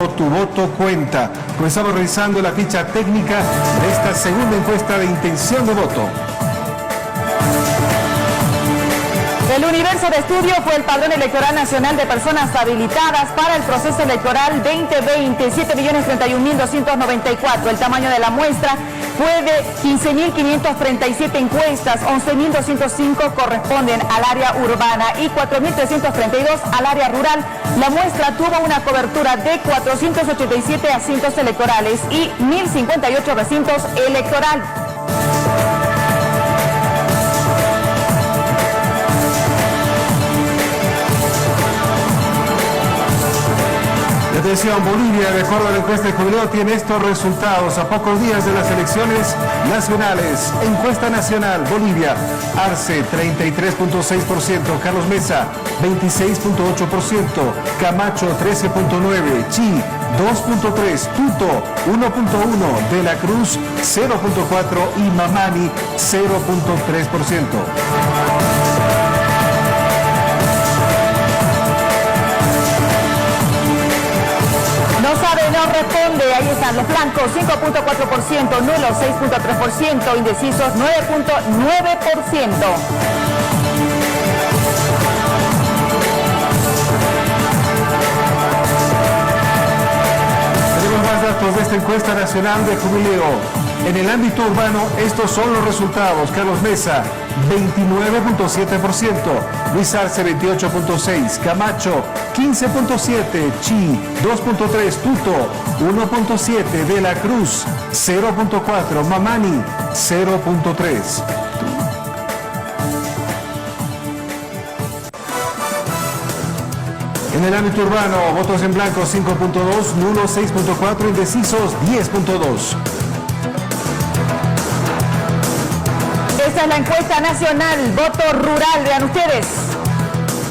Tu voto cuenta. Comenzamos revisando la ficha técnica de esta segunda encuesta de intención de voto. El Universo de Estudio fue el padrón electoral nacional de personas habilitadas para el proceso electoral 2020, 7.031.294. El tamaño de la muestra fue de 15.537 encuestas, 11.205 corresponden al área urbana y 4.332 al área rural. La muestra tuvo una cobertura de 487 asientos electorales y 1.058 recintos electorales. Atención, Bolivia, de acuerdo a la encuesta de Jubileo, tiene estos resultados a pocos días de las elecciones nacionales. Encuesta nacional, Bolivia, Arce 33.6%, Carlos Mesa 26.8%, Camacho 13.9%, Chi 2.3%, Tuto 1.1%, De la Cruz 0.4% y Mamani 0.3%. No sabe, no responde. Ahí están los blancos, 5.4%, nulos, 6.3%, indecisos, 9.9%. Tenemos más datos de esta encuesta nacional de Jubileo. En el ámbito urbano, estos son los resultados. Carlos Mesa, 29.7%, Luis Arce, 28.6%, Camacho, 15.7%, Chi, 2.3%, Tuto, 1.7%, De la Cruz, 0.4%, Mamani, 0.3%. En el ámbito urbano, votos en blanco 5.2%, nulos 6.4%, indecisos 10.2%. Esta es la encuesta nacional, voto rural, vean ustedes.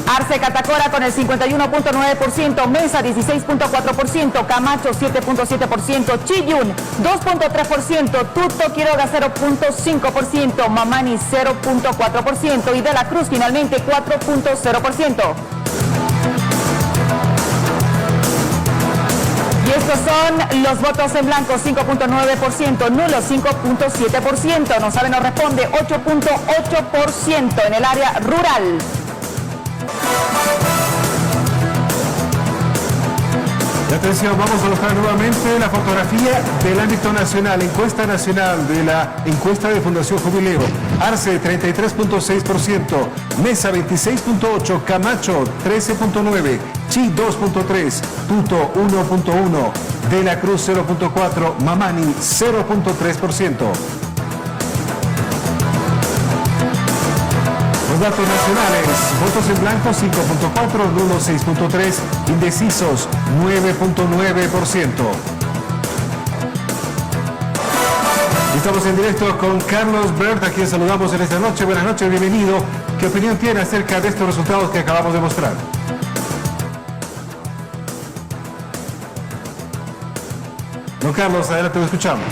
Arce Catacora con el 51.9%, Mesa 16.4%, Camacho 7.7%, Chiyun 2.3%, Tuto Quiroga 0.5%, Mamani 0.4% y De la Cruz finalmente 4.0%. Y estos son los votos en blanco, 5.9%, nulos 5.7%, no sabe, no responde 8.8% en el área rural. Y atención, vamos a mostrar nuevamente la fotografía del ámbito nacional, encuesta nacional de la encuesta de Fundación Jubileo. Arce 33.6%, Mesa 26.8%, Camacho 13.9%, Chi 2.3%, Tuto 1.1%, De la Cruz 0.4%, Mamani 0.3%. Los datos nacionales, votos en blanco 5.4%, nulos 6.3%, indecisos 9.9%. Estamos en directo con Carlos Bert, a quien saludamos en esta noche. Buenas noches, bienvenido. ¿Qué opinión tiene acerca de estos resultados que acabamos de mostrar? Don Carlos, adelante, lo escuchamos.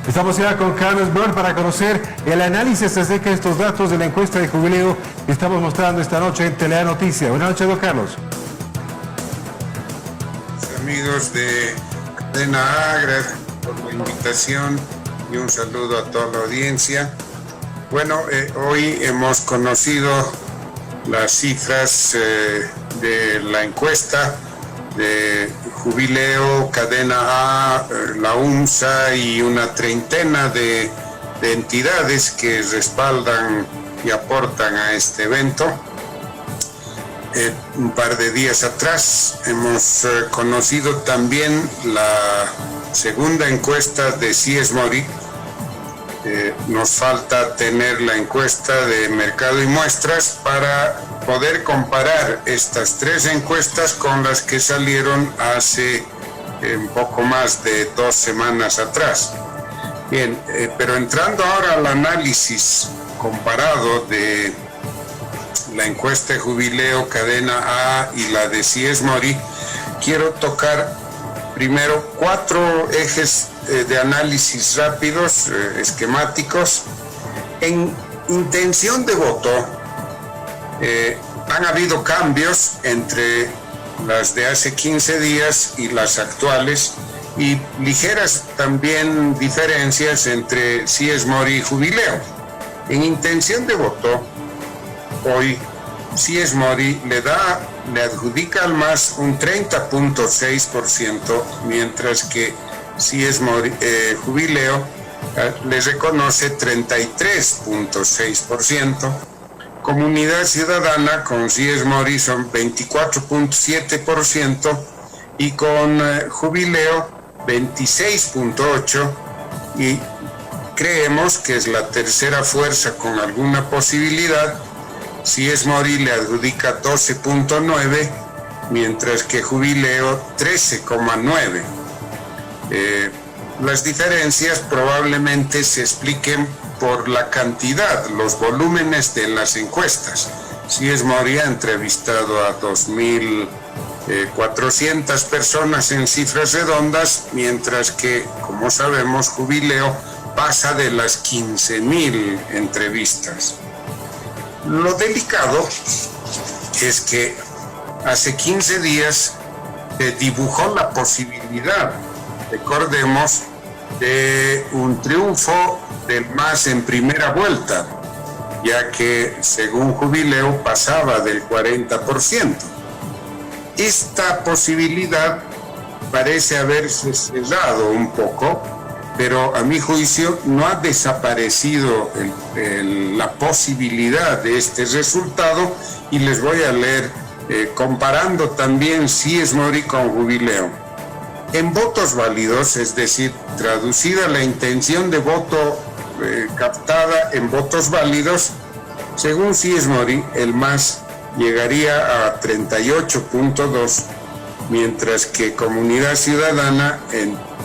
Estamos ya con Carlos Bert para conocer el análisis acerca de estos datos de la encuesta de Jubileo que estamos mostrando esta noche en Telea Noticias. Buenas noches, don Carlos. Amigos de Cadena A, gracias por la invitación y un saludo a toda la audiencia. Bueno, hoy hemos conocido las cifras de la encuesta de Jubileo, Cadena A, la UNSA y una treintena de entidades que respaldan y aportan a este evento. Un par de días atrás hemos conocido también la segunda encuesta de CIES Mori. Nos falta tener la encuesta de mercado y muestras para poder comparar estas tres encuestas con las que salieron hace un poco más de 2 semanas atrás. Bien, pero entrando ahora al análisis comparado de la encuesta de Jubileo, Cadena A y la de CIES Mori, quiero tocar primero 4 ejes de análisis rápidos, esquemáticos. En intención de voto, Han habido cambios entre las de hace 15 días y las actuales, y ligeras también diferencias entre Sies Mori y Jubileo. En intención de voto, hoy Sies Mori le adjudica al MAS un 30.6%, mientras que Sies Mori, Jubileo le reconoce 33.6%. Comunidad Ciudadana con Sies Mori son 24.7% y con Jubileo 26.8%, y creemos que es la tercera fuerza con alguna posibilidad. Sies Mori le adjudica 12.9%, mientras que Jubileo 13.9%. Las diferencias probablemente se expliquen por la cantidad, los volúmenes de las encuestas. Sies Mori ha entrevistado a 2.400 personas en cifras redondas, mientras que, como sabemos, Jubileo pasa de las 15.000 entrevistas. Lo delicado es que hace 15 días se dibujó la posibilidad, recordemos, de un triunfo del MAS en primera vuelta, ya que según Jubileo pasaba del 40%. Esta posibilidad parece haberse cerrado un poco, pero a mi juicio no ha desaparecido la posibilidad de este resultado, y les voy a leer comparando también Sies Mori con Jubileo. En votos válidos, es decir, traducida la intención de voto captada en votos válidos, según Sies Mori, el MAS llegaría a 38.2%, mientras que Comunidad Ciudadana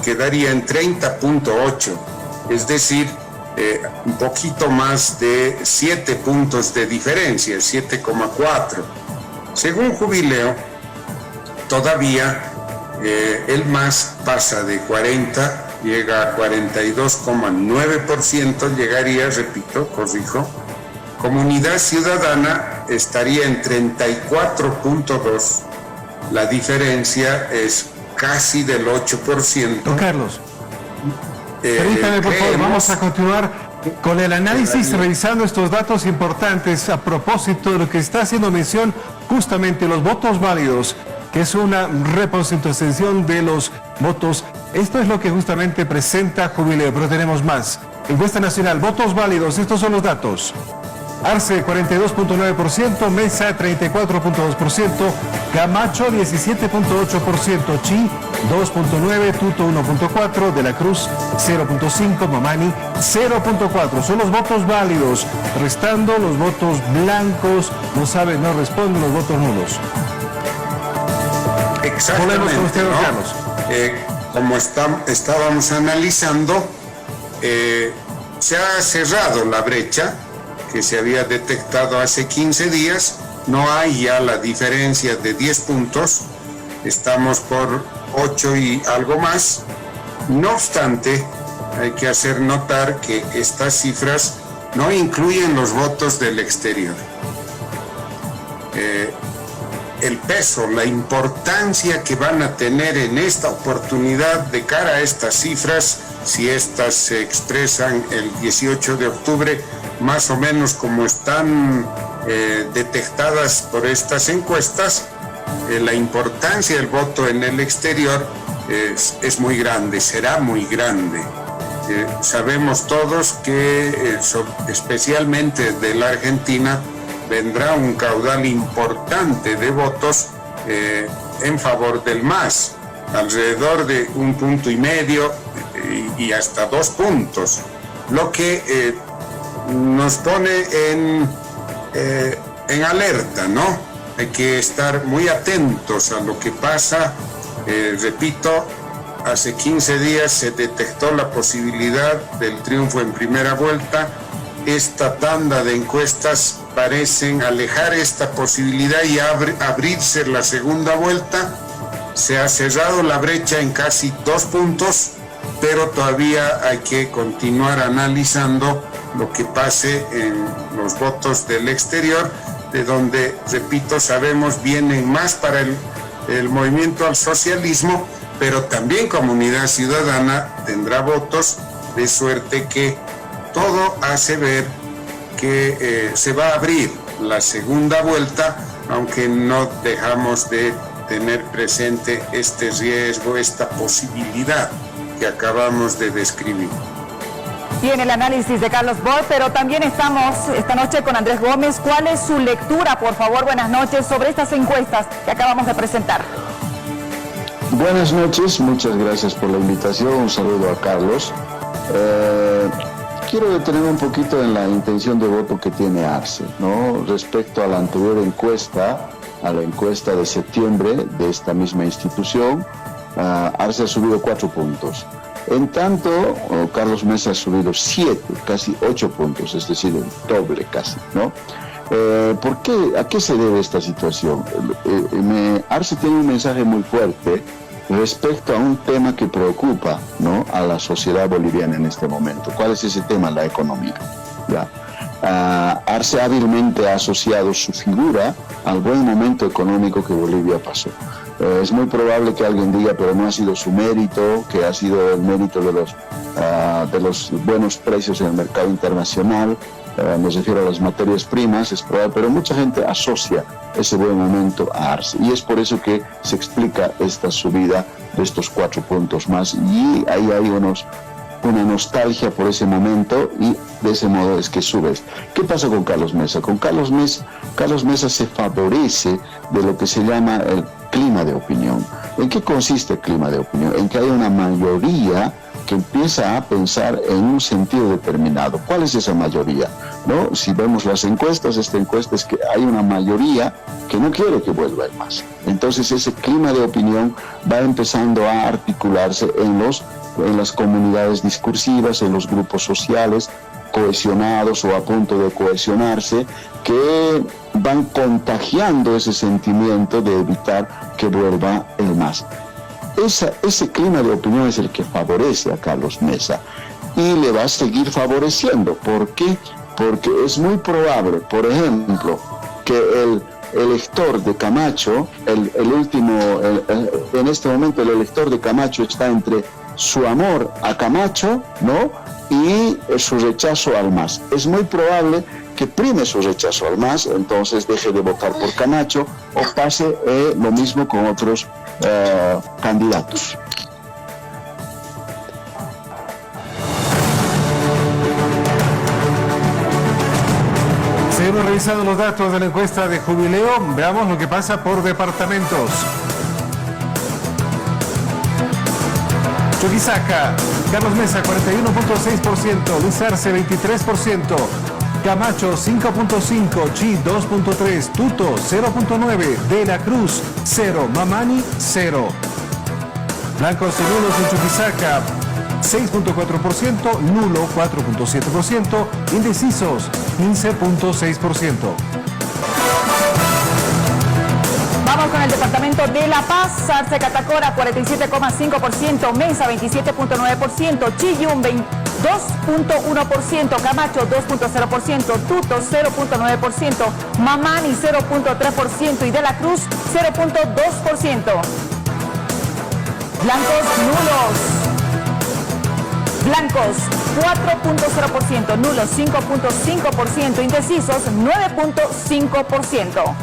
quedaría en 30.8%, es decir, un poquito más de 7 puntos de diferencia, 7.4%. Según Jubileo, todavía el MAS pasa de 40, llega a 42.9%, llegaría, repito, corrijo. Comunidad Ciudadana estaría en 34.2%. La diferencia es casi del 8%. Don Carlos, permítame por favor, vamos a continuar con el análisis, revisando estos datos importantes a propósito de lo que está haciendo mención justamente los votos válidos, que es una representación de los votos. Esto es lo que justamente presenta Jubileo, pero tenemos más. Encuesta nacional, votos válidos, estos son los datos. Arce 42.9%, Mesa 34.2%, Camacho 17.8%, Chi 2.9%, Tuto 1.4%, De la Cruz 0.5%, Mamani 0.4%. Son los votos válidos, restando los votos blancos, no saben, no responden, los votos nulos. Exactamente, con usted, don ¿no? Carlos. Como estábamos analizando, se ha cerrado la brecha que se había detectado hace 15 días. No hay ya la diferencia de 10 puntos, estamos por 8 y algo más. No obstante, hay que hacer notar que estas cifras no incluyen los votos del exterior. El peso, la importancia que van a tener en esta oportunidad de cara a estas cifras, si estas se expresan el 18 de octubre, más o menos como están detectadas por estas encuestas, la importancia del voto en el exterior es muy grande, será muy grande. Sabemos todos que, especialmente de la Argentina, vendrá un caudal importante de votos en favor del MAS, alrededor de 1,5 puntos y hasta 2 puntos, lo que nos pone en alerta, ¿no? Hay que estar muy atentos a lo que pasa. Repito, hace 15 días se detectó la posibilidad del triunfo en primera vuelta. Esta tanda de encuestas parecen alejar esta posibilidad y abrirse la segunda vuelta. Se ha cerrado la brecha en casi 2 puntos, pero todavía hay que continuar analizando lo que pase en los votos del exterior, de donde, repito, sabemos vienen más para el movimiento al socialismo, pero también Comunidad Ciudadana tendrá votos, de suerte que todo hace ver que se va a abrir la segunda vuelta, aunque no dejamos de tener presente este riesgo, esta posibilidad que acabamos de describir. Tiene el análisis de Carlos Boy, pero también estamos esta noche con Andrés Gómez. ¿Cuál es su lectura, por favor? Buenas noches, sobre estas encuestas que acabamos de presentar. Buenas noches, muchas gracias por la invitación. Un saludo a Carlos. Quiero detenerme un poquito en la intención de voto que tiene Arce, ¿no? Respecto a la anterior encuesta, a la encuesta de septiembre de esta misma institución, Arce ha subido 4 puntos. En tanto, Carlos Mesa ha subido 7, casi 8 puntos, es decir, el doble casi, ¿no? ¿Por qué? ¿A qué se debe esta situación? Arce tiene un mensaje muy fuerte respecto a un tema que preocupa, ¿no?, a la sociedad boliviana en este momento. ¿Cuál es ese tema? La economía. ¿Ya? Arce hábilmente ha asociado su figura al buen momento económico que Bolivia pasó. Es muy probable que alguien diga, pero no ha sido su mérito, que ha sido el mérito de los buenos precios en el mercado internacional. Me refiero a las materias primas, es probable, pero mucha gente asocia ese buen momento a Arce, y es por eso que se explica esta subida de estos 4 puntos más, y ahí hay una nostalgia por ese momento, y de ese modo es que subes. ¿Qué pasa con Carlos Mesa? Con Carlos Mesa se favorece de lo que se llama el clima de opinión. ¿En qué consiste el clima de opinión? En que hay una mayoría que empieza a pensar en un sentido determinado. ¿Cuál es esa mayoría? ¿No? Si vemos las encuestas, esta encuesta es que hay una mayoría que no quiere que vuelva el MAS. Entonces ese clima de opinión va empezando a articularse en las comunidades discursivas, en los grupos sociales cohesionados o a punto de cohesionarse, que van contagiando ese sentimiento de evitar que vuelva el MAS. Ese clima de opinión es el que favorece a Carlos Mesa y le va a seguir favoreciendo. ¿Por qué? Porque es muy probable, por ejemplo, que el elector de Camacho, en este momento el elector de Camacho está entre su amor a Camacho, ¿no?, y su rechazo al MAS. Es muy probable que prime su rechazo al MAS, entonces deje de votar por Camacho, o pase lo mismo con otros candidatos. Seguimos revisando los datos de la encuesta de Jubileo. Veamos lo que pasa por departamentos. Chuquisaca, Carlos Mesa 41.6%, Luis Arce 23%, Camacho 5.5%, Chi 2.3%, Tuto 0.9%, De la Cruz 0%, Mamani 0%. Blancos y nulos en Chuquisaca 6.4%, nulo 4.7%, indecisos 15.6%. Vamos con el departamento de La Paz. Arce Catacora 47.5%, Mesa 27.9%, Chiyún 2.1%, Camacho 2.0%, Tuto 0.9%, Mamani 0.3% y De la Cruz 0.2%. Blancos nulos. Blancos 4.0%, nulos 5.5%, indecisos 9.5%.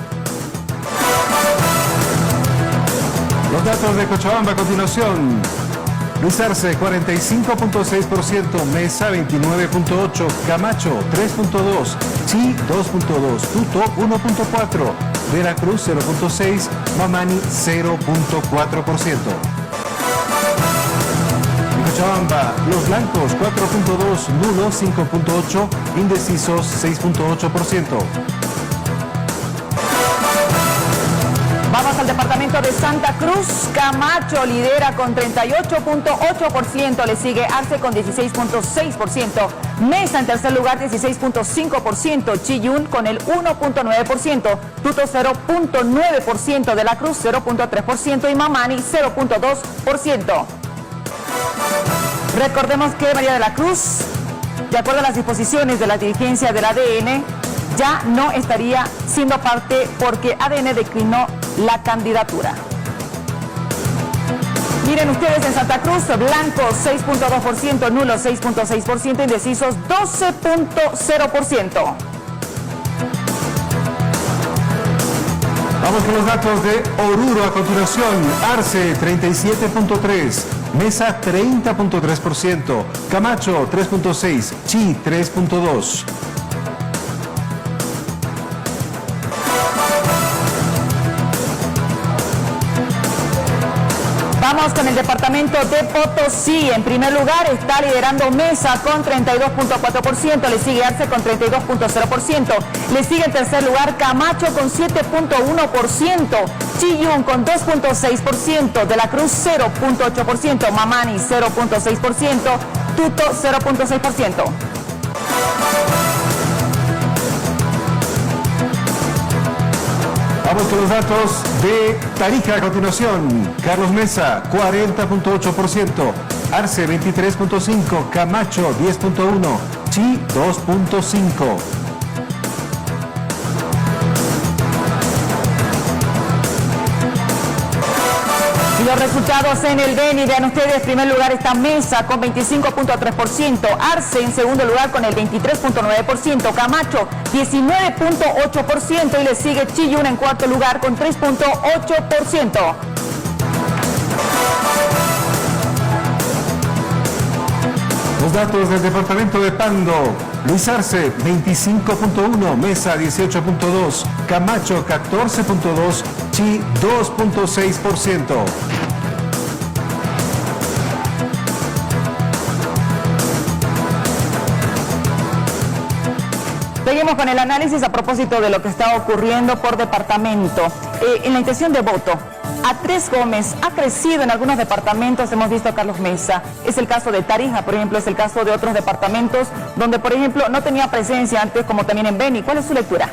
Los datos de Cochabamba a continuación. Luis Arce 45.6%, Mesa 29.8%, Camacho 3.2%, Chi 2.2%, Tuto 1.4%, De la Cruz 0.6%, Mamani 0.4%. Cochabamba, los blancos 4.2%, nulos 5.8%, indecisos 6.8%. Vamos al departamento de Santa Cruz. Camacho lidera con 38.8%, le sigue Arce con 16.6%, Mesa en tercer lugar 16.5%, Chiyún con el 1.9%, Tuto 0.9%, De la Cruz 0.3% y Mamani 0.2%. Recordemos que María de la Cruz, de acuerdo a las disposiciones de la dirigencia del ADN, ya no estaría siendo parte porque ADN declinó la candidatura. Miren ustedes, en Santa Cruz, blancos 6.2%, nulos 6.6%, indecisos 12.0%. Vamos con los datos de Oruro a continuación. Arce 37.3%, Mesa 30.3%, Camacho 3.6%, Chi 3.2%. Vamos con el departamento de Potosí. En primer lugar está liderando Mesa con 32.4%, le sigue Arce con 32.0%, le sigue en tercer lugar Camacho con 7.1%, Chillún con 2.6%, De la Cruz 0.8%, Mamani 0.6%, Tuto 0.6%. Vamos con los datos de Tarija a continuación. Carlos Mesa, 40.8%. Arce, 23.5%. Camacho, 10.1%. Chi, 2.5%. Los resultados en el Beni, vean ustedes, en primer lugar está Mesa con 25.3%, Arce en segundo lugar con el 23.9%, Camacho 19.8% y le sigue Chillún en cuarto lugar con 3.8%. Los datos del departamento de Pando. Luis Arce, 25.1%, Mesa, 18.2%, Camacho, 14.2%, Chi, 2.6%. Seguimos con el análisis a propósito de lo que está ocurriendo por departamento. En la intención de voto, A3 Gómez ha crecido en algunos departamentos, hemos visto a Carlos Mesa. Es el caso de Tarija, por ejemplo, es el caso de otros departamentos donde, por ejemplo, no tenía presencia antes, como también en Beni. ¿Cuál es su lectura?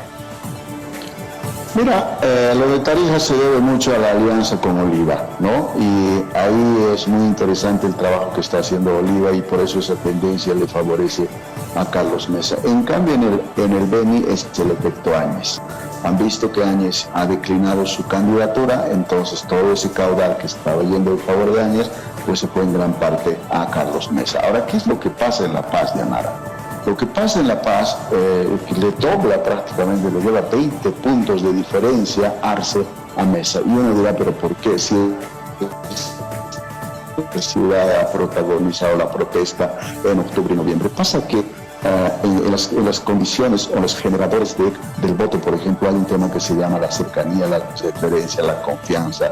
Mira, lo de Tarija se debe mucho a la alianza con Oliva, ¿no? Y ahí es muy interesante el trabajo que está haciendo Oliva y por eso esa tendencia le favorece a Carlos Mesa. En cambio, en el Beni es el efecto Áñez. Han visto que Áñez ha declinado su candidatura, entonces todo ese caudal que estaba yendo a favor de Áñez, pues se fue en gran parte a Carlos Mesa. Ahora, ¿qué es lo que pasa en La Paz, Yanara? Lo que pasa en La Paz, le dobla prácticamente, le lleva 20 puntos de diferencia Arce a Mesa. Y uno dirá, ¿pero por qué? Si la ciudad ha protagonizado la protesta en octubre y noviembre. Pasa que en las condiciones o los generadores del voto, por ejemplo, hay un tema que se llama la cercanía, la referencia, la confianza,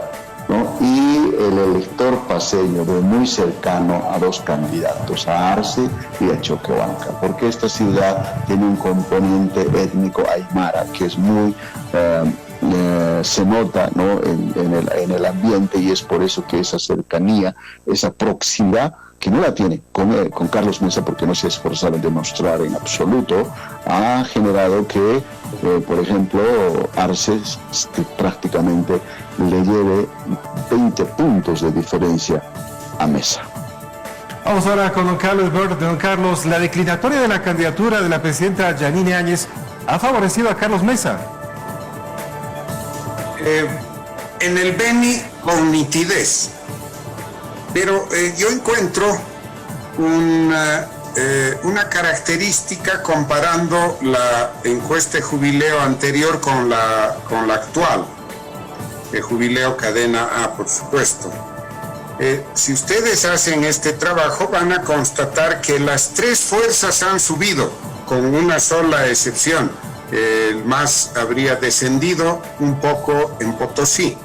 ¿no? Y el elector paceño ve muy cercano a dos candidatos, a Arce y a Choquehuanca, porque esta ciudad tiene un componente étnico aymara que es muy... se nota, ¿no? en el ambiente, y es por eso que esa cercanía, esa proximidad, que no la tiene con Carlos Mesa, porque no se ha esforzado en demostrar en absoluto, ha generado que, por ejemplo, Arce prácticamente le lleve 20 puntos de diferencia a Mesa. Vamos ahora con don Carlos Bert. Don Carlos, la declinatoria de la candidatura de la presidenta Yanine Áñez ha favorecido a Carlos Mesa. En el Beni con nitidez, pero yo encuentro una característica comparando la encuesta de Jubileo anterior con la actual, de Jubileo Cadena A, por supuesto. Si ustedes hacen este trabajo van a constatar que las tres fuerzas han subido, con una sola excepción. El MAS habría descendido un poco en Potosí,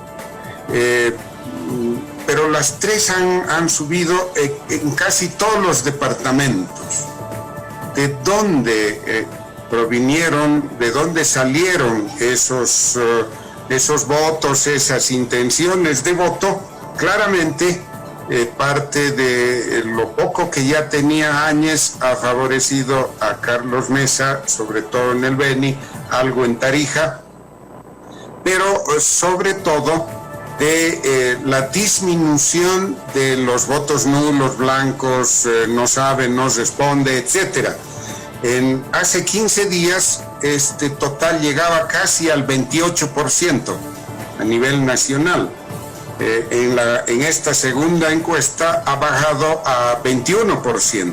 pero las tres han subido en casi todos los departamentos. ¿De dónde provinieron, de dónde salieron esos votos, esas intenciones de voto? Claramente parte de lo poco que ya tenía Áñez ha favorecido a Carlos Mesa, sobre todo en el Beni, algo en Tarija, pero sobre todo de la disminución de los votos nulos, blancos, no sabe, no responde, etc. Hace 15 días este total llegaba casi al 28% a nivel nacional. En esta segunda encuesta ha bajado a 21%.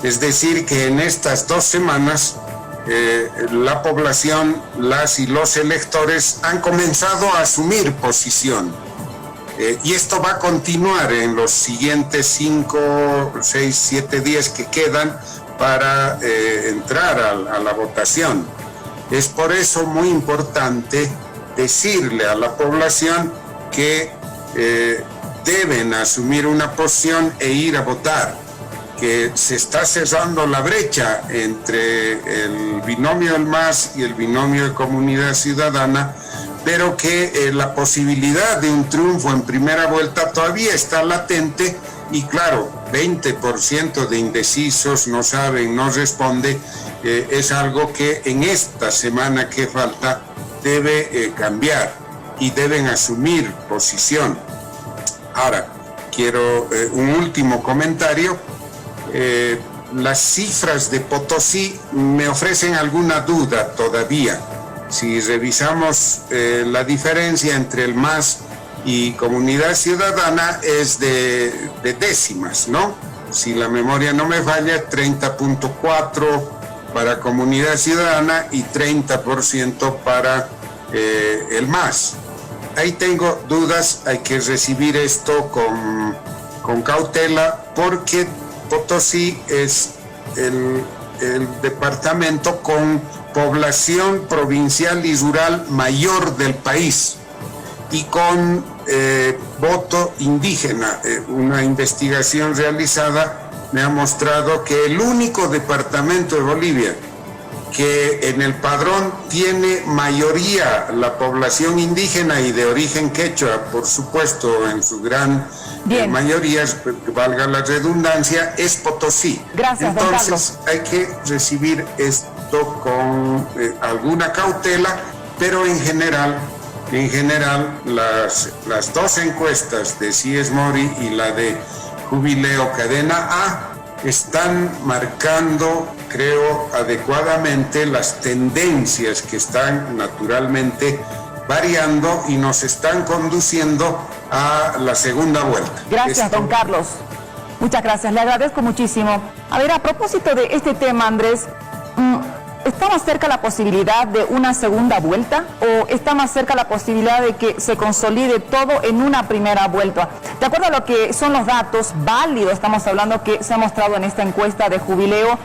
Es decir, que en estas 2 semanas la población, las y los electores han comenzado a asumir posición. Y esto va a continuar en los siguientes 5, 6, 7 días que quedan para entrar a la votación. Es por eso muy importante decirle a la población que deben asumir una posición e ir a votar, que se está cerrando la brecha entre el binomio del MAS y el binomio de Comunidad Ciudadana, pero que la posibilidad de un triunfo en primera vuelta todavía está latente y claro, 20% de indecisos, no saben, no responde, es algo que en esta semana que falta debe cambiar y deben asumir posición. Ahora, quiero un último comentario. Las cifras de Potosí me ofrecen alguna duda todavía. Si revisamos la diferencia entre el MAS y Comunidad Ciudadana es de décimas, ¿no? Si la memoria no me falla, 30.4 para Comunidad Ciudadana y 30% para el MAS. Ahí tengo dudas, hay que recibir esto con cautela porque Potosí es el departamento con población provincial y rural mayor del país y con voto indígena. Una investigación realizada me ha mostrado que el único departamento de Bolivia que en el padrón tiene mayoría la población indígena y de origen quechua, por supuesto, en su gran mayoría, valga la redundancia, es Potosí. Gracias, entonces hay que recibir esto con alguna cautela, pero en general las 2 encuestas de CIES Mori y la de Jubileo Cadena A están marcando, creo, adecuadamente las tendencias que están naturalmente variando y nos están conduciendo a la segunda vuelta. Gracias, don Carlos. Muchas gracias, le agradezco muchísimo. A ver, a propósito de este tema, Andrés, ¿está más cerca la posibilidad de una segunda vuelta o está más cerca la posibilidad de que se consolide todo en una primera vuelta? De acuerdo a lo que son los datos válidos, estamos hablando que se ha mostrado en esta encuesta de Jubileo,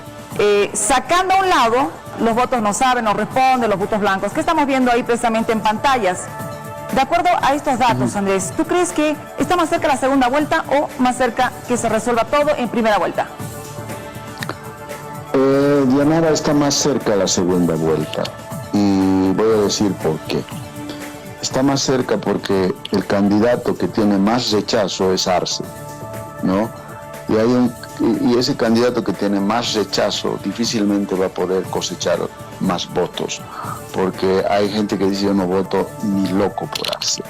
sacando a un lado los votos no saben, no responden, los votos blancos, que estamos viendo ahí precisamente en pantallas. De acuerdo a estos datos, Andrés, ¿tú crees que está más cerca la segunda vuelta o más cerca que se resuelva todo en primera vuelta? Dianara, está más cerca la segunda vuelta y voy a decir por qué. Está más cerca porque el candidato que tiene más rechazo es Arce, ¿no? Y ese candidato que tiene más rechazo difícilmente va a poder cosechar más votos, porque hay gente que dice yo no voto ni loco por Arce.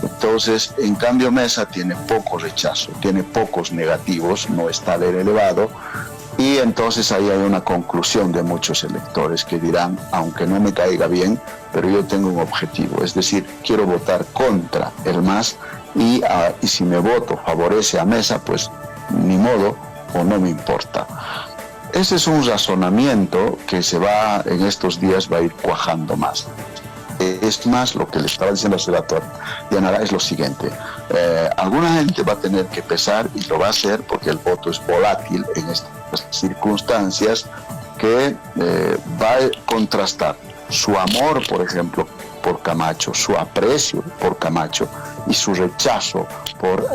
Entonces, en cambio Mesa tiene poco rechazo, tiene pocos negativos, no está tan elevado, y entonces ahí hay una conclusión de muchos electores que dirán, aunque no me caiga bien, pero yo tengo un objetivo, es decir, quiero votar contra el MAS y si mi voto favorece a Mesa, pues ni modo o no me importa. Ese es un razonamiento que en estos días va a ir cuajando más. Es más, lo que le estaba diciendo hace rato Dianara es lo siguiente. Alguna gente va a tener que pesar y lo va a hacer porque el voto es volátil en estas circunstancias que va a contrastar su amor, por ejemplo, por Camacho, su aprecio por Camacho y su rechazo por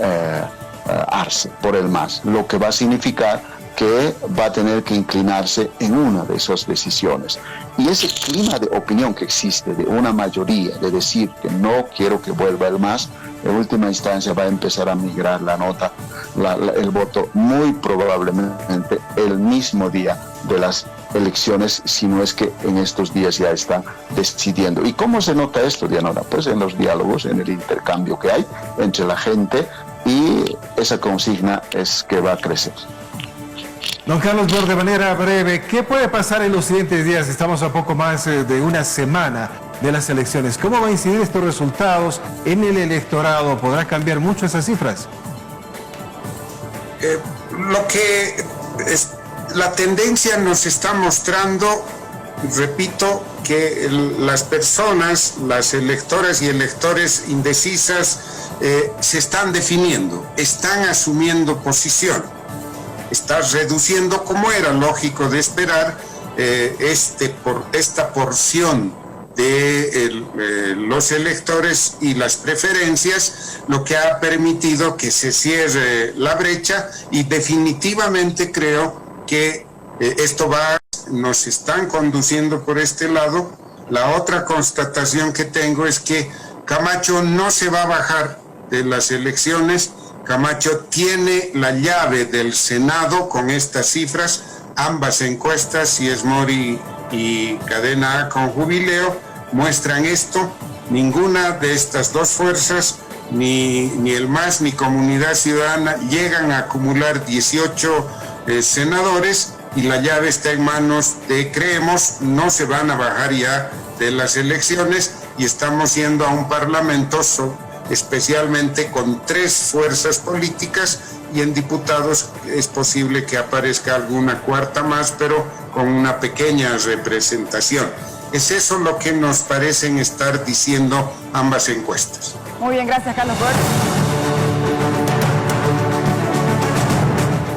Arce, por el MAS, lo que va a significar que va a tener que inclinarse en una de esas decisiones. Y ese clima de opinión que existe de una mayoría de decir que no quiero que vuelva el MAS, en última instancia va a empezar a migrar el voto muy probablemente el mismo día de las elecciones, si no es que en estos días ya están decidiendo. ¿Y cómo se nota esto, Dianora? Pues en los diálogos, en el intercambio que hay entre la gente, y esa consigna es que va a crecer. Don Carlos Bor, de manera breve, ¿qué puede pasar en los siguientes días? Estamos a poco más de una semana de las elecciones. ¿Cómo va a incidir estos resultados en el electorado? ¿Podrá cambiar mucho esas cifras? La tendencia nos está mostrando, repito, que las personas, las electoras y electores indecisas se están definiendo, están asumiendo posición, está reduciendo, como era lógico de esperar, esta porción de los electores y las preferencias, lo que ha permitido que se cierre la brecha, y definitivamente creo que nos están conduciendo por este lado. La otra constatación que tengo es que Camacho no se va a bajar de las elecciones. Camacho tiene la llave del Senado con estas cifras. Ambas encuestas, Siesmori y Cadena A con Jubileo, muestran esto. Ninguna de estas dos fuerzas, ni el MAS ni Comunidad Ciudadana, llegan a acumular 18 senadores, y la llave está en manos de Creemos. No se van a bajar ya de las elecciones, y estamos yendo a un parlamento especialmente con 3 fuerzas políticas, y en diputados es posible que aparezca alguna cuarta más, pero con una pequeña representación. Es eso lo que nos parecen estar diciendo ambas encuestas. Muy bien, gracias, Carlos Bor.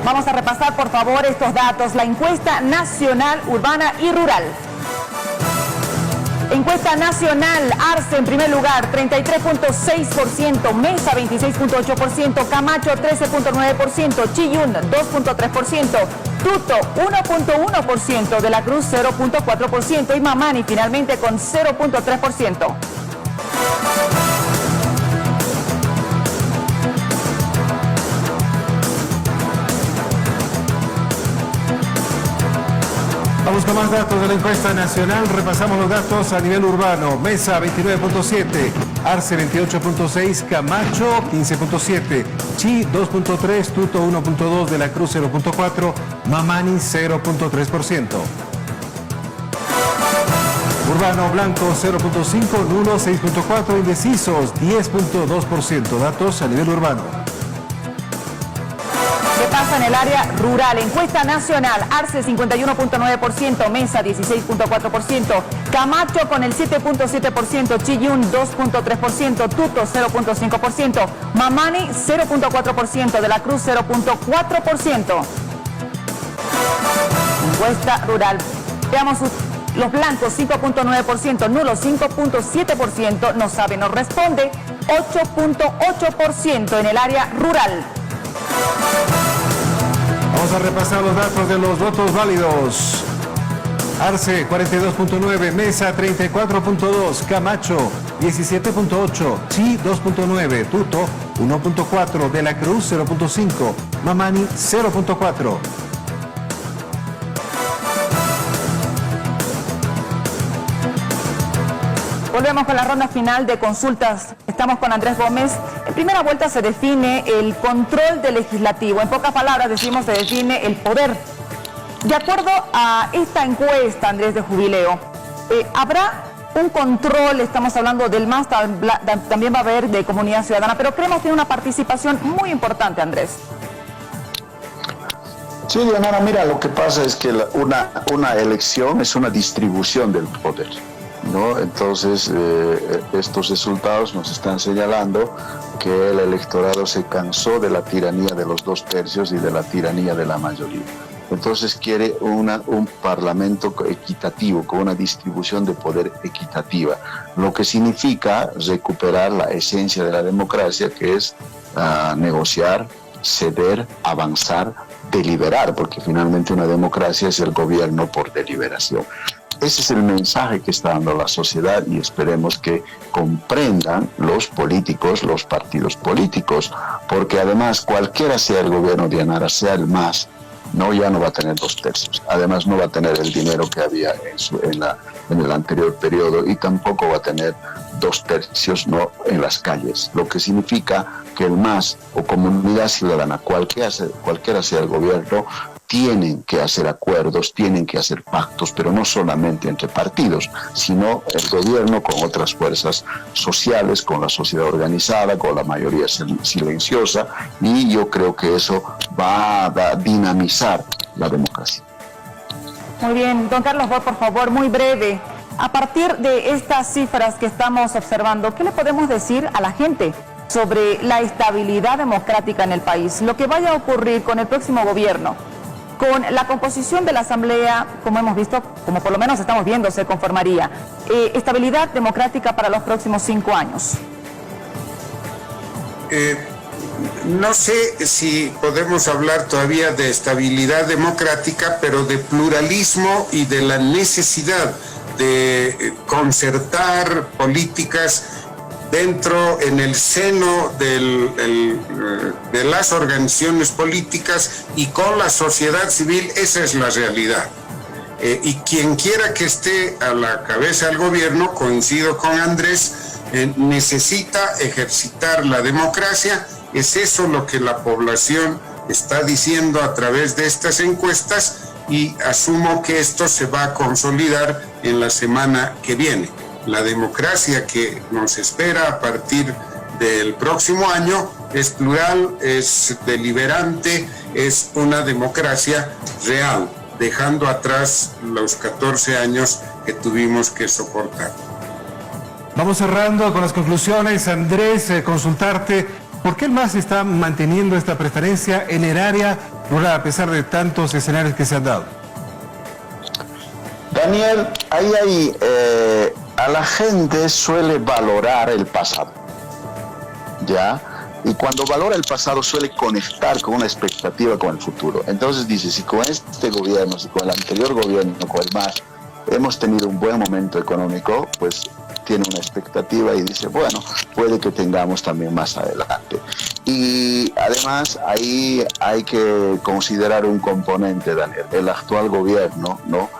Vamos a repasar, por favor, estos datos. La encuesta nacional, urbana y rural. Encuesta nacional, Arce en primer lugar, 33.6%, Mesa 26.8%, Camacho 13.9%, Chillún 2.3%, Tuto 1.1%, De la Cruz 0.4% y Mamani finalmente con 0.3%. Vamos con más datos de la encuesta nacional. Repasamos los datos a nivel urbano. Mesa 29.7, Arce 28.6, Camacho 15.7, Chi 2.3, Tuto 1.2, De la Cruz 0.4, Mamani 0.3%. Urbano blanco 0.5, nulo 6.4, indecisos 10.2%. Datos a nivel urbano. ¿Qué pasa en el área rural? Encuesta nacional, Arce 51.9%, Mesa 16.4%, Camacho con el 7.7%, Chillún 2.3%, Tuto 0.5%, Mamani 0.4%, De la Cruz 0.4%. Encuesta rural. Veamos los blancos 5.9%, nulo 5.7%, no sabe, no responde 8.8% en el área rural. Vamos a repasar los datos de los votos válidos. Arce 42.9, Mesa 34.2, Camacho 17.8, Chi 2.9, Tuto 1.4, De la Cruz 0.5, Mamani 0.4. Volvemos con la ronda final de consultas. Estamos con Andrés Gómez. En primera vuelta se define el control del legislativo. En pocas palabras decimos se define el poder. De acuerdo a esta encuesta, Andrés, de Jubileo, ¿habrá un control? Estamos hablando del MAS, también va a haber de Comunidad Ciudadana, pero creemos tiene una participación muy importante, Andrés. Sí, Diana, mira, lo que pasa es que una elección es una distribución del poder, ¿no? Entonces, estos resultados nos están señalando que el electorado se cansó de la tiranía de los 2/3 y de la tiranía de la mayoría. Entonces quiere un parlamento equitativo, con una distribución de poder equitativa, lo que significa recuperar la esencia de la democracia, que es negociar, ceder, avanzar, deliberar, porque finalmente una democracia es el gobierno por deliberación. Ese es el mensaje que está dando la sociedad y esperemos que comprendan los políticos, los partidos políticos, porque además cualquiera sea el gobierno de Anara, sea el MAS, ya no va a tener 2/3. Además no va a tener el dinero que había en el anterior periodo y tampoco va a tener 2/3 en las calles, lo que significa que el MAS o Comunidad Ciudadana, cualquiera sea el gobierno, tienen que hacer acuerdos, tienen que hacer pactos, pero no solamente entre partidos, sino el gobierno con otras fuerzas sociales, con la sociedad organizada, con la mayoría silenciosa, y yo creo que eso va a dinamizar la democracia. Muy bien, don Carlos Bort, por favor, muy breve. A partir de estas cifras que estamos observando, ¿qué le podemos decir a la gente sobre la estabilidad democrática en el país? Lo que vaya a ocurrir con el próximo gobierno, con la composición de la Asamblea, como hemos visto, como por lo menos estamos viendo, se conformaría. Estabilidad democrática para los próximos 5 años. No sé si podemos hablar todavía de estabilidad democrática, pero de pluralismo y de la necesidad de concertar políticas en el seno de las organizaciones políticas y con la sociedad civil. Esa es la realidad. Y quien quiera que esté a la cabeza del gobierno, coincido con Andrés, necesita ejercitar la democracia. Es eso lo que la población está diciendo a través de estas encuestas, y asumo que esto se va a consolidar en la semana que viene. La democracia que nos espera a partir del próximo año es plural, es deliberante, es una democracia real, dejando atrás los 14 años que tuvimos que soportar. Vamos cerrando con las conclusiones. Andrés, consultarte, ¿por qué el MAS está manteniendo esta preferencia en el área rural a pesar de tantos escenarios que se han dado? Daniel, ahí a la gente suele valorar el pasado, ¿ya? Y cuando valora el pasado suele conectar con una expectativa con el futuro. Entonces dice, si con este gobierno, si con el anterior gobierno, con el MAS, hemos tenido un buen momento económico, pues tiene una expectativa y dice, bueno, puede que tengamos también más adelante. Y además ahí hay que considerar un componente, Daniel. El actual gobierno, ¿no?,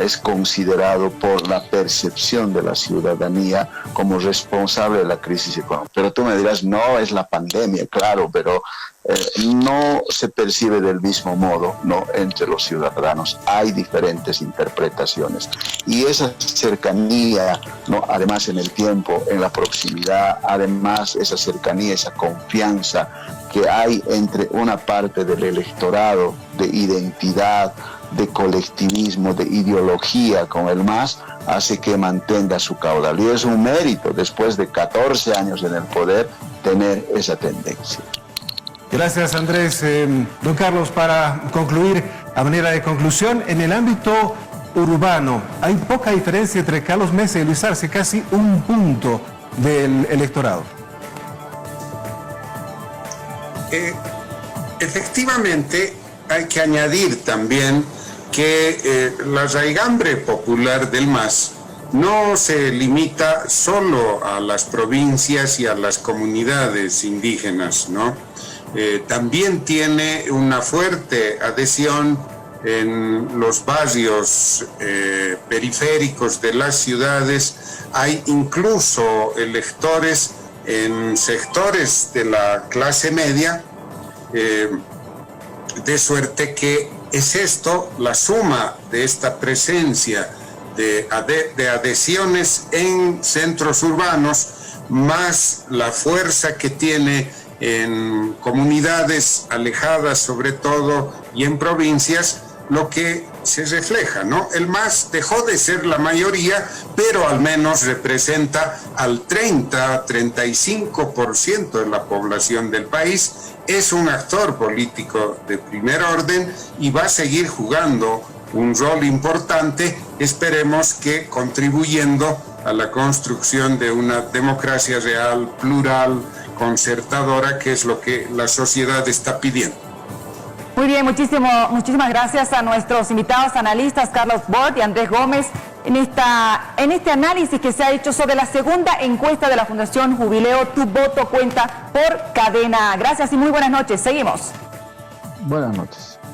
es considerado por la percepción de la ciudadanía como responsable de la crisis económica. Pero tú me dirás, no, es la pandemia, claro, pero no se percibe del mismo modo, ¿no?, entre los ciudadanos. Hay diferentes interpretaciones. Y esa cercanía, ¿no?, además en el tiempo, en la proximidad, además esa cercanía, esa confianza que hay entre una parte del electorado de identidad, de colectivismo, de ideología con el MAS, hace que mantenga su caudal. Y es un mérito, después de 14 años en el poder, tener esa tendencia. Gracias, Andrés. Don Carlos, para concluir, a manera de conclusión, en el ámbito urbano, hay poca diferencia entre Carlos Mesa y Luis Arce, casi un punto del electorado. Efectivamente, hay que añadir también que la raigambre popular del MAS no se limita solo a las provincias y a las comunidades indígenas, ¿no? También tiene una fuerte adhesión en los barrios periféricos de las ciudades. Hay incluso electores en sectores de la clase media, de suerte que es esto, la suma de esta presencia de adhesiones en centros urbanos, más la fuerza que tiene en comunidades alejadas sobre todo y en provincias, lo que se refleja, ¿no? El MAS dejó de ser la mayoría, pero al menos representa al 35% de la población del país. Es un actor político de primer orden y va a seguir jugando un rol importante, esperemos que contribuyendo a la construcción de una democracia real, plural, concertadora, que es lo que la sociedad está pidiendo. Muy bien, muchísimas gracias a nuestros invitados analistas Carlos Bort y Andrés Gómez en este análisis que se ha hecho sobre la segunda encuesta de la Fundación Jubileo, Tu Voto Cuenta, por Cadena. Gracias y muy buenas noches. Seguimos. Buenas noches.